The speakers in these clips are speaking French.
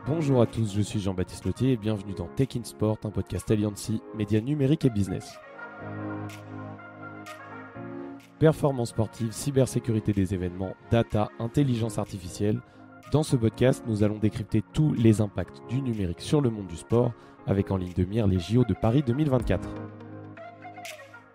Bonjour à tous, je suis Jean-Baptiste Lotier et bienvenue dans Tech in Sport, un podcast Alliancy, médias numériques et business. Performance sportive, cybersécurité des événements, data, intelligence artificielle. Dans ce podcast, nous allons décrypter tous les impacts du numérique sur le monde du sport, avec en ligne de mire les JO de Paris 2024.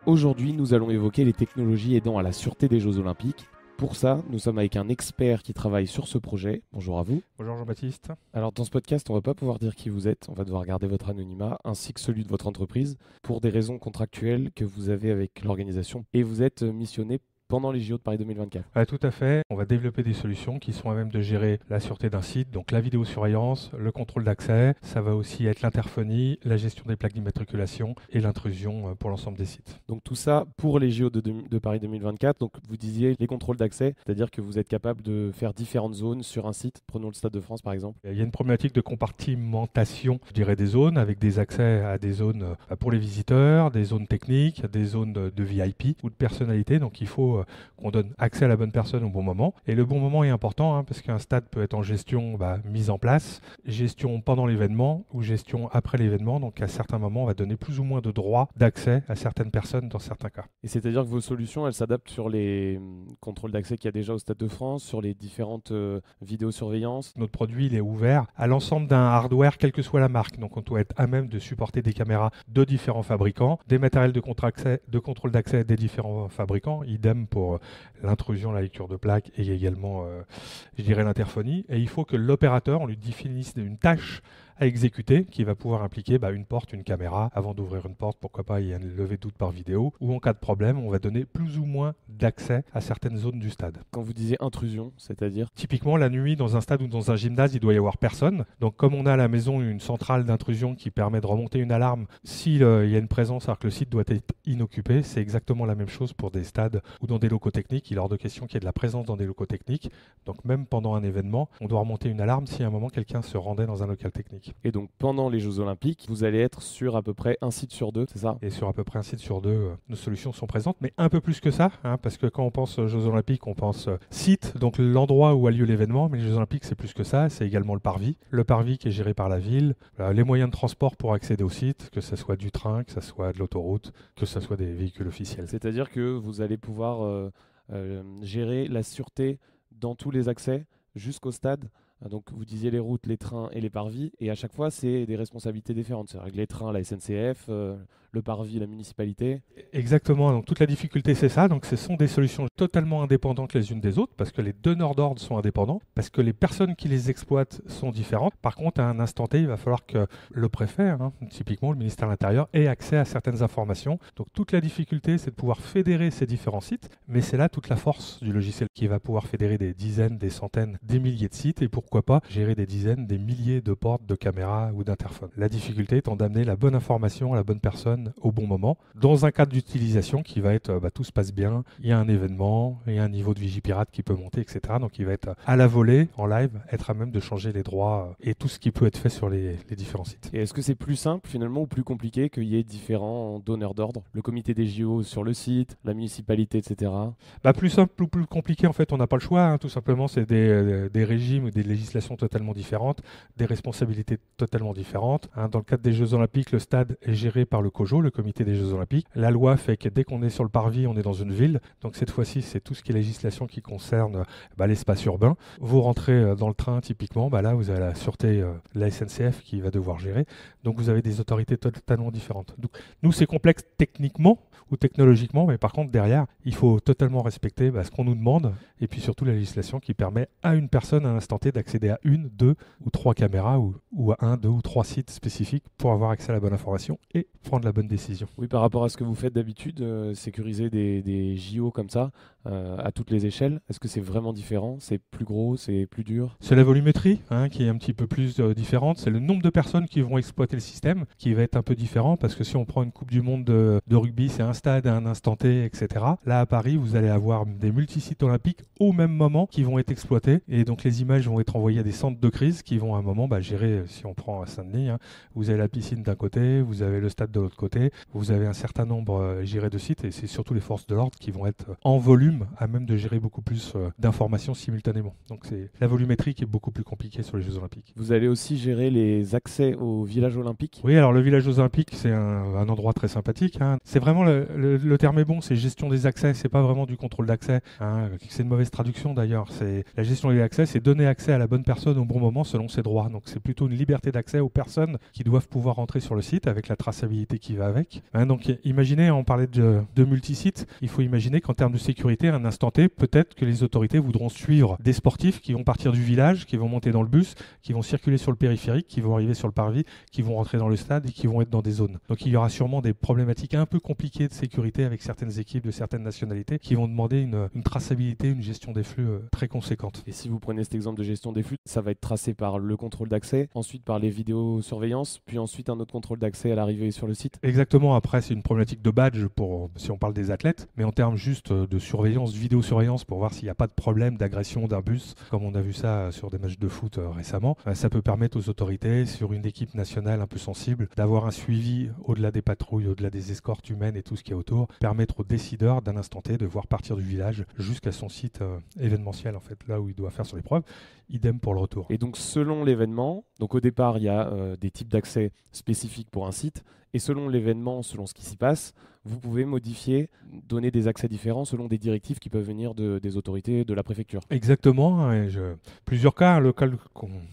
Aujourd'hui, nous allons évoquer les technologies aidant à la sûreté des Jeux Olympiques. Pour ça, nous sommes avec un expert qui travaille sur ce projet. Bonjour à vous. Bonjour Jean-Baptiste. Alors dans ce podcast, on ne va pas pouvoir dire qui vous êtes, on va devoir garder votre anonymat ainsi que celui de votre entreprise pour des raisons contractuelles que vous avez avec l'organisation. Et vous êtes missionné pendant les JO de Paris 2024. Tout à fait. On va développer des solutions qui sont à même de gérer la sûreté d'un site, donc la vidéosurveillance, le contrôle d'accès. Ça va aussi être l'interphonie, la gestion des plaques d'immatriculation et l'intrusion pour l'ensemble des sites. Donc tout ça pour les JO de Paris 2024. Donc vous disiez les contrôles d'accès, c'est-à-dire que vous êtes capable de faire différentes zones sur un site. Prenons le Stade de France par exemple. Il y a une problématique de compartimentation, je dirais, des zones, avec des accès à des zones pour les visiteurs, des zones techniques, des zones de VIP ou de personnalité. Donc il faut qu'on donne accès à la bonne personne au bon moment. Et le bon moment est important parce qu'un stade peut être en gestion mise en place, gestion pendant l'événement ou gestion après l'événement. Donc à certains moments, on va donner plus ou moins de droits d'accès à certaines personnes dans certains cas. Et c'est-à-dire que vos solutions, elles s'adaptent sur les contrôles d'accès qu'il y a déjà au Stade de France, sur les différentes vidéosurveillances. Notre produit, il est ouvert à l'ensemble d'un hardware, quelle que soit la marque. Donc on doit être à même de supporter des caméras de différents fabricants, des matériels de contrôle d'accès des différents fabricants, idem pour l'intrusion, la lecture de plaques et également, je dirais, l'interphonie. Et il faut que l'opérateur, on lui définisse une tâche à exécuter qui va pouvoir impliquer une porte, une caméra. Avant d'ouvrir une porte, pourquoi pas, il y a une levée de doute par vidéo. Ou en cas de problème, on va donner plus ou moins d'accès à certaines zones du stade. Quand vous disiez intrusion, c'est-à-dire? Typiquement, la nuit, dans un stade ou dans un gymnase, il doit y avoir personne. Donc comme on a à la maison une centrale d'intrusion qui permet de remonter une alarme s'il y a une présence alors que le site doit être inoccupé, c'est exactement la même chose pour des stades ou dans des locaux techniques. Il est hors de question qu'il y ait de la présence dans des locaux techniques. Donc même pendant un événement, on doit remonter une alarme si à un moment quelqu'un se rendait dans un local technique. Et donc pendant les Jeux Olympiques, vous allez être sur à peu près un site sur deux, c'est ça? Et sur à peu près un site sur deux, nos solutions sont présentes, mais un peu plus que ça, parce que quand on pense aux Jeux Olympiques, on pense site, donc l'endroit où a lieu l'événement, mais les Jeux Olympiques, c'est plus que ça, c'est également le parvis. Le parvis qui est géré par la ville, les moyens de transport pour accéder au site, que ce soit du train, que ce soit de l'autoroute, que ce soit des véhicules officiels. C'est-à-dire que vous allez pouvoir gérer la sûreté dans tous les accès jusqu'au stade. Donc vous disiez les routes, les trains et les parvis, et à chaque fois c'est des responsabilités différentes. C'est-à-dire que les trains, la SNCF, le parvis, la municipalité. Exactement, donc toute la difficulté c'est ça, donc ce sont des solutions totalement indépendantes les unes des autres, parce que les donneurs d'ordre sont indépendants, parce que les personnes qui les exploitent sont différentes. Par contre, à un instant T, il va falloir que le préfet, typiquement le ministère de l'Intérieur, ait accès à certaines informations. Donc toute la difficulté c'est de pouvoir fédérer ces différents sites, mais c'est là toute la force du logiciel qui va pouvoir fédérer des dizaines, des centaines, des milliers de sites, et pourquoi pas gérer des dizaines, des milliers de portes, de caméras ou d'interphones. La difficulté étant d'amener la bonne information à la bonne personne au bon moment, dans un cadre d'utilisation qui va être tout se passe bien, il y a un événement, il y a un niveau de Vigipirate qui peut monter, etc. Donc il va être à la volée, en live, être à même de changer les droits et tout ce qui peut être fait sur les différents sites. Et est-ce que c'est plus simple finalement ou plus compliqué qu'il y ait différents donneurs d'ordre? Le comité des JO sur le site, la municipalité, etc. Plus simple ou plus compliqué, en fait, on n'a pas le choix. Tout simplement, c'est des régimes ou des législations totalement différentes, des responsabilités totalement différentes. Dans le cadre des Jeux Olympiques, le stade est géré par le COJO, le comité des Jeux Olympiques. La loi fait que dès qu'on est sur le parvis, on est dans une ville. Donc cette fois-ci, c'est tout ce qui est législation qui concerne l'espace urbain. Vous rentrez dans le train, typiquement, là, vous avez la sûreté de la SNCF qui va devoir gérer. Donc vous avez des autorités totalement différentes. Donc, nous, c'est complexe techniquement ou technologiquement, mais par contre, derrière, il faut totalement respecter ce qu'on nous demande et puis surtout la législation qui permet à une personne à un instant T d'accéder à une, deux ou trois caméras ou à un, deux ou trois sites spécifiques pour avoir accès à la bonne information et prendre la bonne décision. Oui, par rapport à ce que vous faites d'habitude, sécuriser des JO comme ça, à toutes les échelles, est-ce que c'est vraiment différent? C'est plus gros, c'est plus dur? C'est la volumétrie qui est un petit peu plus différente. C'est le nombre de personnes qui vont exploiter le système qui va être un peu différent parce que si on prend une Coupe du Monde de rugby, c'est un stade à un instant T, etc. Là, à Paris, vous allez avoir des multisites olympiques au même moment qui vont être exploités et donc les images vont être envoyées à des centres de crise qui vont à un moment gérer, si on prend à Saint-Denis, vous avez la piscine d'un côté, vous avez le stade de l'autre côté, vous avez un certain nombre de sites et c'est surtout les forces de l'ordre qui vont être en volume volume à même de gérer beaucoup plus d'informations simultanément. Donc c'est la volumétrie qui est beaucoup plus compliquée sur les Jeux Olympiques. Vous allez aussi gérer les accès au village olympique? Oui, alors le village olympique, c'est un endroit très sympathique. C'est vraiment, le terme est bon, c'est gestion des accès, c'est pas vraiment du contrôle d'accès. C'est une mauvaise traduction d'ailleurs. C'est la gestion des accès, c'est donner accès à la bonne personne au bon moment selon ses droits. Donc c'est plutôt une liberté d'accès aux personnes qui doivent pouvoir rentrer sur le site avec la traçabilité qui va avec. Donc imaginez, on parlait de multisites, il faut imaginer qu'en termes de sécurité, à un instant T, peut-être que les autorités voudront suivre des sportifs qui vont partir du village, qui vont monter dans le bus, qui vont circuler sur le périphérique, qui vont arriver sur le parvis, qui vont rentrer dans le stade et qui vont être dans des zones. Donc il y aura sûrement des problématiques un peu compliquées de sécurité avec certaines équipes de certaines nationalités qui vont demander une traçabilité, une gestion des flux très conséquente. Et si vous prenez cet exemple de gestion des flux, ça va être tracé par le contrôle d'accès, ensuite par les vidéosurveillances, puis ensuite un autre contrôle d'accès à l'arrivée sur le site? Exactement, après c'est une problématique de badge si on parle des athlètes, mais en termes juste de surveillance, vidéosurveillance pour voir s'il n'y a pas de problème d'agression d'un bus, comme on a vu ça sur des matchs de foot récemment, ça peut permettre aux autorités, sur une équipe nationale un peu sensible, d'avoir un suivi au-delà des patrouilles, au-delà des escortes humaines et tout ce qui est autour, permettre aux décideurs d'un instant T de voir partir du village jusqu'à son site événementiel, en fait, là où il doit faire son épreuve. Idem pour le retour. Et donc selon l'événement, donc au départ il y a des types d'accès spécifiques pour un site, et selon l'événement, selon ce qui s'y passe, vous pouvez modifier, donner des accès différents selon des directives qui peuvent venir des autorités, de la préfecture. Exactement. Plusieurs cas. Le cas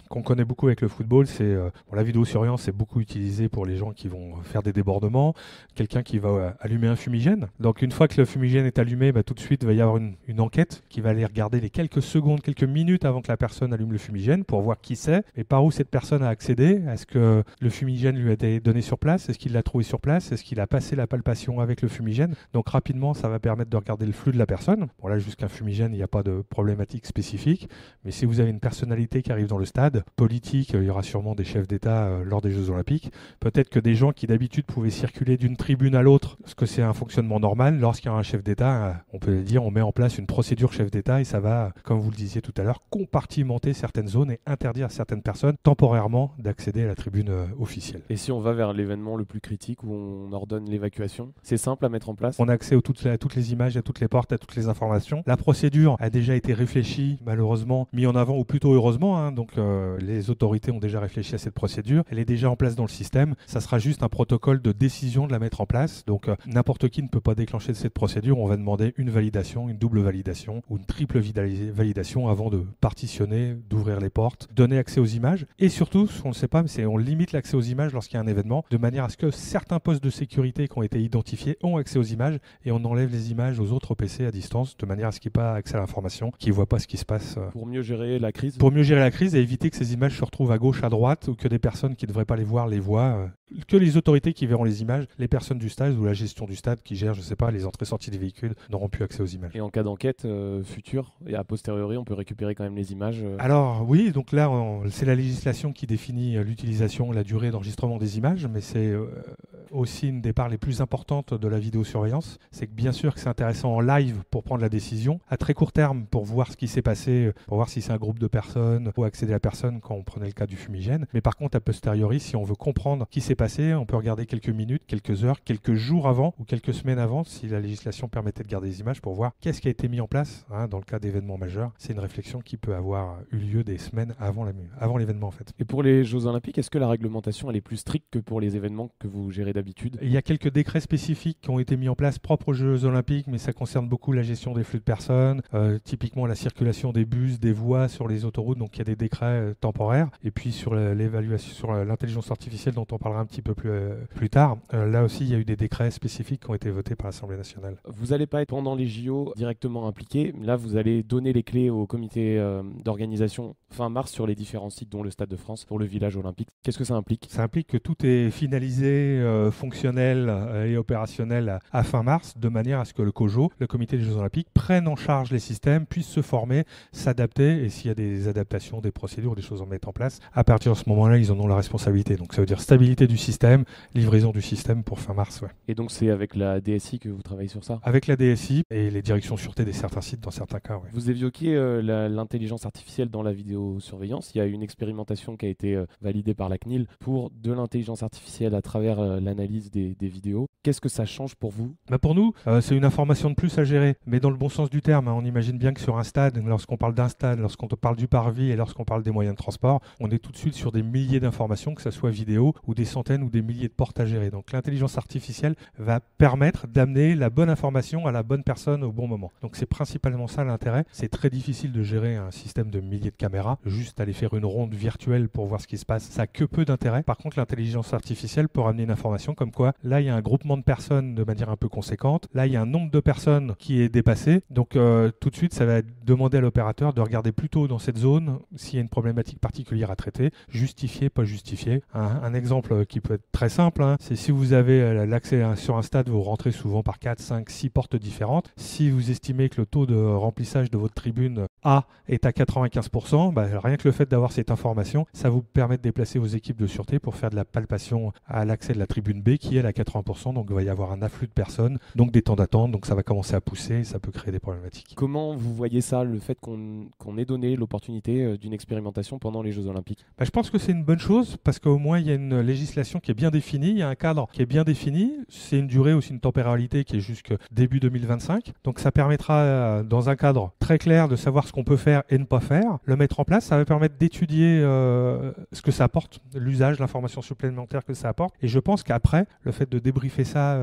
qu'on connaît beaucoup avec le football, c'est la vidéosurveillance, c'est beaucoup utilisé pour les gens qui vont faire des débordements. Quelqu'un qui va allumer un fumigène. Donc une fois que le fumigène est allumé, tout de suite il va y avoir une enquête qui va aller regarder les quelques secondes, quelques minutes avant que la personne allume le fumigène pour voir qui c'est et par où cette personne a accédé. Est-ce que le fumigène lui a été donné sur place? Est-ce qu'il l'a trouvé sur place? Est-ce qu'il a passé la palpation avec le fumigène? Donc rapidement, ça va permettre de regarder le flux de la personne. Bon là, jusqu'à un fumigène, il n'y a pas de problématique spécifique. Mais si vous avez une personnalité qui arrive dans le stade, politique, il y aura sûrement des chefs d'État lors des Jeux Olympiques. Peut-être que des gens qui d'habitude pouvaient circuler d'une tribune à l'autre, parce que c'est un fonctionnement normal, lorsqu'il y a un chef d'État, on peut dire, on met en place une procédure chef d'État et ça va, comme vous le disiez tout à l'heure, compartimenter certaines zones et interdire à certaines personnes temporairement d'accéder à la tribune officielle. Et si on va vers l'événement le plus critique où on ordonne l'évacuation, c'est simple à mettre en place? On a accès à toutes les images, à toutes les portes, à toutes les informations. La procédure a déjà été réfléchie, malheureusement, mise en avant, ou plutôt heureusement. Donc les autorités ont déjà réfléchi à cette procédure. Elle est déjà en place dans le système. Ça sera juste un protocole de décision de la mettre en place. Donc n'importe qui ne peut pas déclencher cette procédure. On va demander une validation, une double validation ou une triple validation avant de partitionner, d'ouvrir les portes, donner accès aux images. Et surtout, on ne sait pas, mais on limite l'accès aux images lorsqu'il y a un événement, de manière à ce que certains postes de sécurité qui ont été identifiés ont accès aux images et on enlève les images aux autres PC à distance, de manière à ce qu'il n'y ait pas accès à l'information, qu'ils ne voient pas ce qui se passe. Pour mieux gérer la crise? Pour mieux gérer la crise et éviter que ces images se retrouvent à gauche, à droite, ou que des personnes qui ne devraient pas les voir les voient. Que les autorités qui verront les images, les personnes du stade ou la gestion du stade qui gère, je ne sais pas, les entrées-sorties des véhicules n'auront plus accès aux images. Et en cas d'enquête future, et a posteriori, on peut récupérer quand même les images Alors oui, donc là, c'est la législation qui définit l'utilisation, la durée d'enregistrement des images, mais c'est aussi une des parts les plus importantes de la vidéosurveillance. C'est que bien sûr que c'est intéressant en live pour prendre la décision, à très court terme pour voir ce qui s'est passé, pour voir si c'est un groupe de personnes, ou accéder à la personne quand on prenait le cas du fumigène. Mais par contre, a posteriori, si on veut comprendre ce qui s'est passé, on peut regarder quelques minutes, quelques heures, quelques jours avant ou quelques semaines avant, si la législation permettait de garder des images pour voir qu'est-ce qui a été mis en place dans le cas d'événements majeurs. C'est une réflexion qui peut avoir eu lieu des semaines avant l'événement en fait. Et pour les Jeux Olympiques, est-ce que la réglementation elle est plus stricte que pour les événements que vous gérez d'habitude? Il y a quelques décrets spécifiques qui ont été mis en place propres aux Jeux Olympiques, mais ça concerne beaucoup la gestion des flux de personnes, typiquement la circulation des bus, des voies sur les autoroutes, donc il y a des décrets temporaires. Et puis sur l'évaluation, sur l'intelligence artificielle dont on parlera un petit peu plus tard, là aussi il y a eu des décrets spécifiques qui ont été votés par l'Assemblée nationale. Vous n'allez pas être pendant les JO directement impliqué, là vous allez donner les clés au comité d'organisation fin mars sur les différents sites dont le Stade de France pour le village olympique. Qu'est-ce que ça implique? Ça implique que tout est finalisé, fonctionnel et opérationnel à fin mars, de manière à ce que le COJO, le comité des Jeux Olympiques, prenne en charge les systèmes, puisse se former, s'adapter, et s'il y a des adaptations, des procédures, des choses à mettre en place, à partir de ce moment-là, ils en ont la responsabilité. Donc ça veut dire stabilité du système, livraison du système pour fin mars. Ouais. Et donc c'est avec la DSI que vous travaillez sur ça? Avec la DSI et les directions sûreté des certains sites dans certains cas. Ouais. Vous évoquiez l'intelligence artificielle dans la vidéosurveillance. Il y a une expérimentation qui a été validée par la CNIL pour de l'intelligence artificielle à travers la l'analyse des vidéos. Qu'est-ce que ça change pour vous? Pour nous, c'est une information de plus à gérer, mais dans le bon sens du terme. On imagine bien que sur un stade, lorsqu'on parle d'un stade, lorsqu'on parle du parvis et lorsqu'on parle des moyens de transport, on est tout de suite sur des milliers d'informations, que ce soit vidéo ou des centaines ou des milliers de portes à gérer. Donc l'intelligence artificielle va permettre d'amener la bonne information à la bonne personne au bon moment. Donc c'est principalement ça l'intérêt. C'est très difficile de gérer un système de milliers de caméras. Juste aller faire une ronde virtuelle pour voir ce qui se passe, ça n'a que peu d'intérêt. Par contre, l'intelligence artificielle peut ramener une information comme quoi, là, il y a un groupement de personnes de manière un peu conséquente. Là, il y a un nombre de personnes qui est dépassé. Donc tout de suite, ça va demander à l'opérateur de regarder plutôt dans cette zone s'il y a une problématique particulière à traiter, justifié, pas justifié. Un exemple qui peut être très simple, c'est si vous avez l'accès sur un stade, vous rentrez souvent par 4, 5, 6 portes différentes. Si vous estimez que le taux de remplissage de votre tribune A est à 95%, rien que le fait d'avoir cette information, ça vous permet de déplacer vos équipes de sûreté pour faire de la palpation à l'accès de la tribune B qui est à 80%. Donc il va y avoir un afflux de personnes, donc des temps d'attente, donc ça va commencer à pousser et ça peut créer des problématiques. Comment vous voyez ça, le fait qu'on ait donné l'opportunité d'une expérimentation pendant les Jeux Olympiques? Je pense que c'est une bonne chose parce qu'au moins il y a une législation qui est bien définie, il y a un cadre qui est bien défini, c'est une durée aussi, une temporalité qui est jusqu'au début 2025. Donc ça permettra dans un cadre très clair de savoir ce qu'on peut faire et ne pas faire, le mettre en place, ça va permettre d'étudier ce que ça apporte, l'usage, l'information supplémentaire que ça apporte. Et je pense qu'après, le fait de débriefer ça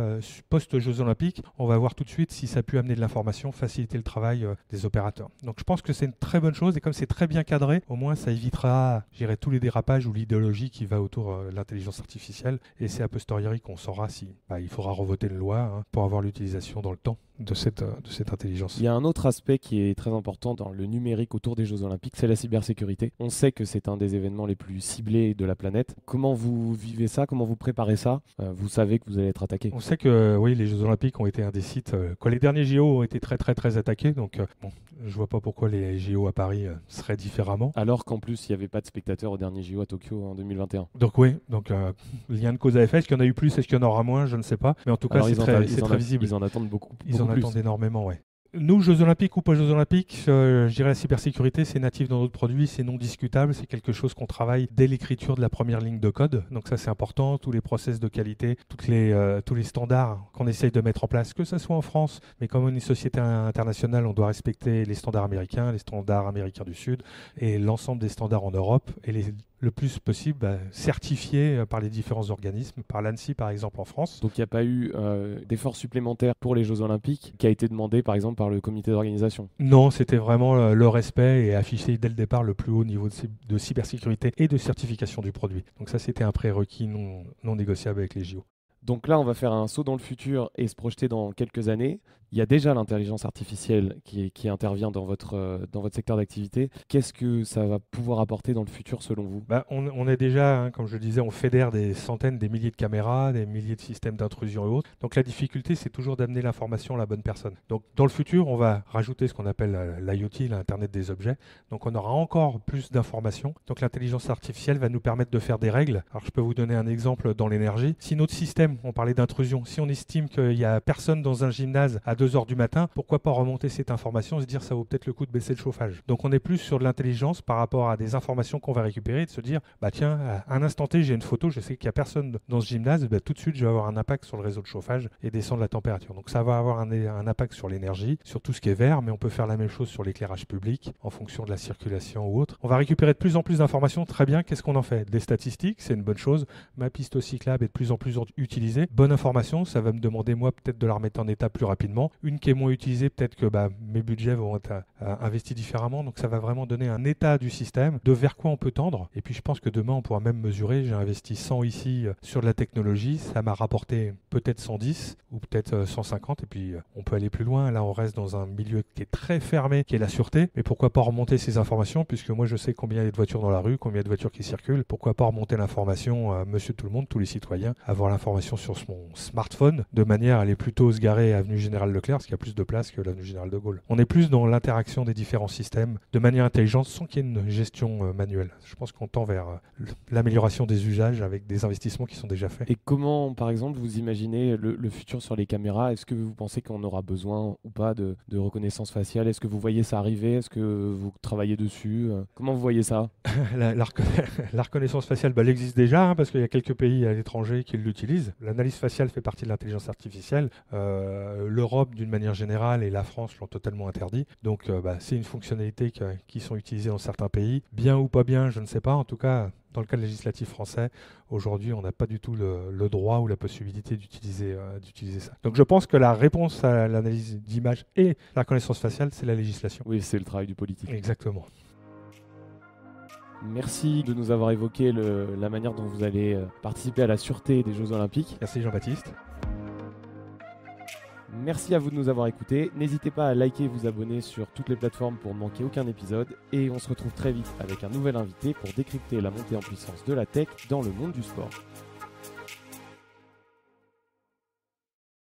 post-Jeux Olympiques, on va voir tout de suite si ça a pu amener de l'information, faciliter le travail des opérateurs. Donc je pense que c'est une très bonne chose et comme c'est très bien cadré, au moins ça évitera, je dirais, tous les dérapages ou l'idéologie qui va autour de l'intelligence artificielle. Et c'est a posteriori qu'on saura si il faudra revoter une loi pour avoir l'utilisation dans le temps de cette intelligence. Il y a un autre aspect qui est très important dans le numérique autour des Jeux Olympiques, c'est la cybersécurité. On sait que c'est un des événements les plus ciblés de la planète. Comment vous vivez ça? Comment vous préparez ça? Vous savez que vous allez être attaqué. On sait que oui, les Jeux Olympiques ont été un des sites. Les derniers JO ont été très très très attaqués, donc je vois pas pourquoi les JO à Paris seraient différemment. Alors qu'en plus, il n'y avait pas de spectateurs aux derniers JO à Tokyo en 2021. Donc oui, lien de cause à effet. Est-ce qu'il y en a eu plus? Est-ce qu'il y en aura moins? Je ne sais pas. Mais en tout cas, c'est très visible. Ils en attendent beaucoup. Ils en attendent énormément, ouais. Nous, Jeux Olympiques ou pas Jeux Olympiques, je dirais la cybersécurité, c'est natif dans notre produit, c'est non discutable, c'est quelque chose qu'on travaille dès l'écriture de la première ligne de code. Donc ça, c'est important. Tous les process de qualité, tous les standards qu'on essaye de mettre en place, que ce soit en France, mais comme on est une société internationale, on doit respecter les standards américains du Sud et l'ensemble des standards en Europe et le plus possible certifiés par les différents organismes, par l'ANSSI par exemple en France. Donc il n'y a pas eu d'effort supplémentaire pour les Jeux Olympiques qui a été demandé par exemple par le comité d'organisation? Non, c'était vraiment le respect et afficher dès le départ le plus haut niveau de cybersécurité et de certification du produit. Donc ça, c'était un prérequis non négociable avec les JO. Donc là, on va faire un saut dans le futur et se projeter dans quelques années. Il y a déjà l'intelligence artificielle qui intervient dans votre secteur d'activité. Qu'est-ce que ça va pouvoir apporter dans le futur selon vous? On est déjà, comme je le disais, on fédère des centaines, des milliers de caméras, des milliers de systèmes d'intrusion et autres. Donc la difficulté, c'est toujours d'amener l'information à la bonne personne. Donc dans le futur, on va rajouter ce qu'on appelle l'IoT, l'Internet des objets. Donc on aura encore plus d'informations. Donc l'intelligence artificielle va nous permettre de faire des règles. Alors je peux vous donner un exemple dans l'énergie. Si notre système, on parlait d'intrusion, si on estime qu'il n'y a personne dans un gymnase à 2h du matin, pourquoi pas remonter cette information et se dire ça vaut peut-être le coup de baisser le chauffage. Donc on est plus sur de l'intelligence par rapport à des informations qu'on va récupérer et de se dire tiens, à un instant T, j'ai une photo, je sais qu'il n'y a personne dans ce gymnase, tout de suite je vais avoir un impact sur le réseau de chauffage et descendre la température. Donc ça va avoir un impact sur l'énergie, sur tout ce qui est vert, mais on peut faire la même chose sur l'éclairage public en fonction de la circulation ou autre. On va récupérer de plus en plus d'informations, très bien, qu'est-ce qu'on en fait? Des statistiques, c'est une bonne chose. Ma piste cyclable est de plus en plus utilisée. Bonne information, ça va me demander moi peut-être de la remettre en état plus rapidement. Une qui est moins utilisée, peut-être que mes budgets vont être investis différemment. Donc ça va vraiment donner un état du système, de vers quoi on peut tendre. Et puis je pense que demain on pourra même mesurer. J'ai investi 100 ici sur de la technologie, ça m'a rapporté peut-être 110 ou peut-être 150. Et puis on peut aller plus loin. Là on reste dans un milieu qui est très fermé, qui est la sûreté. Mais pourquoi pas remonter ces informations, puisque moi je sais combien il y a de voitures dans la rue, combien il y a de voitures qui circulent. Pourquoi pas remonter l'information, monsieur tout le monde, tous les citoyens, avoir l'information sur son smartphone, de manière à aller plutôt se garer avenue Général Leclerc, parce qu'il y a plus de place que l'avenue Général de Gaulle. On est plus dans l'interaction des différents systèmes de manière intelligente sans qu'il y ait une gestion manuelle. Je pense qu'on tend vers l'amélioration des usages avec des investissements qui sont déjà faits. Et comment, par exemple, vous imaginez le futur sur les caméras? Est-ce que vous pensez qu'on aura besoin ou pas de reconnaissance faciale? Est-ce que vous voyez ça arriver? Est-ce que vous travaillez dessus? Comment vous voyez ça? La reconnaissance faciale, elle existe déjà, hein, parce qu'il y a quelques pays à l'étranger qui l'utilisent. L'analyse faciale fait partie de l'intelligence artificielle. L'Europe, d'une manière générale, et la France l'ont totalement interdit. Donc, c'est une fonctionnalité qui sont utilisées dans certains pays. Bien ou pas bien, je ne sais pas. En tout cas, dans le cadre législatif français, aujourd'hui, on n'a pas du tout le droit ou la possibilité d'utiliser ça. Donc je pense que la réponse à l'analyse d'image et la reconnaissance faciale, c'est la législation. Oui, c'est le travail du politique. Exactement. Merci de nous avoir évoqué la manière dont vous allez participer à la sûreté des Jeux Olympiques. Merci Jean-Baptiste. Merci à vous de nous avoir écoutés. N'hésitez pas à liker et vous abonner sur toutes les plateformes pour ne manquer aucun épisode. Et on se retrouve très vite avec un nouvel invité pour décrypter la montée en puissance de la tech dans le monde du sport.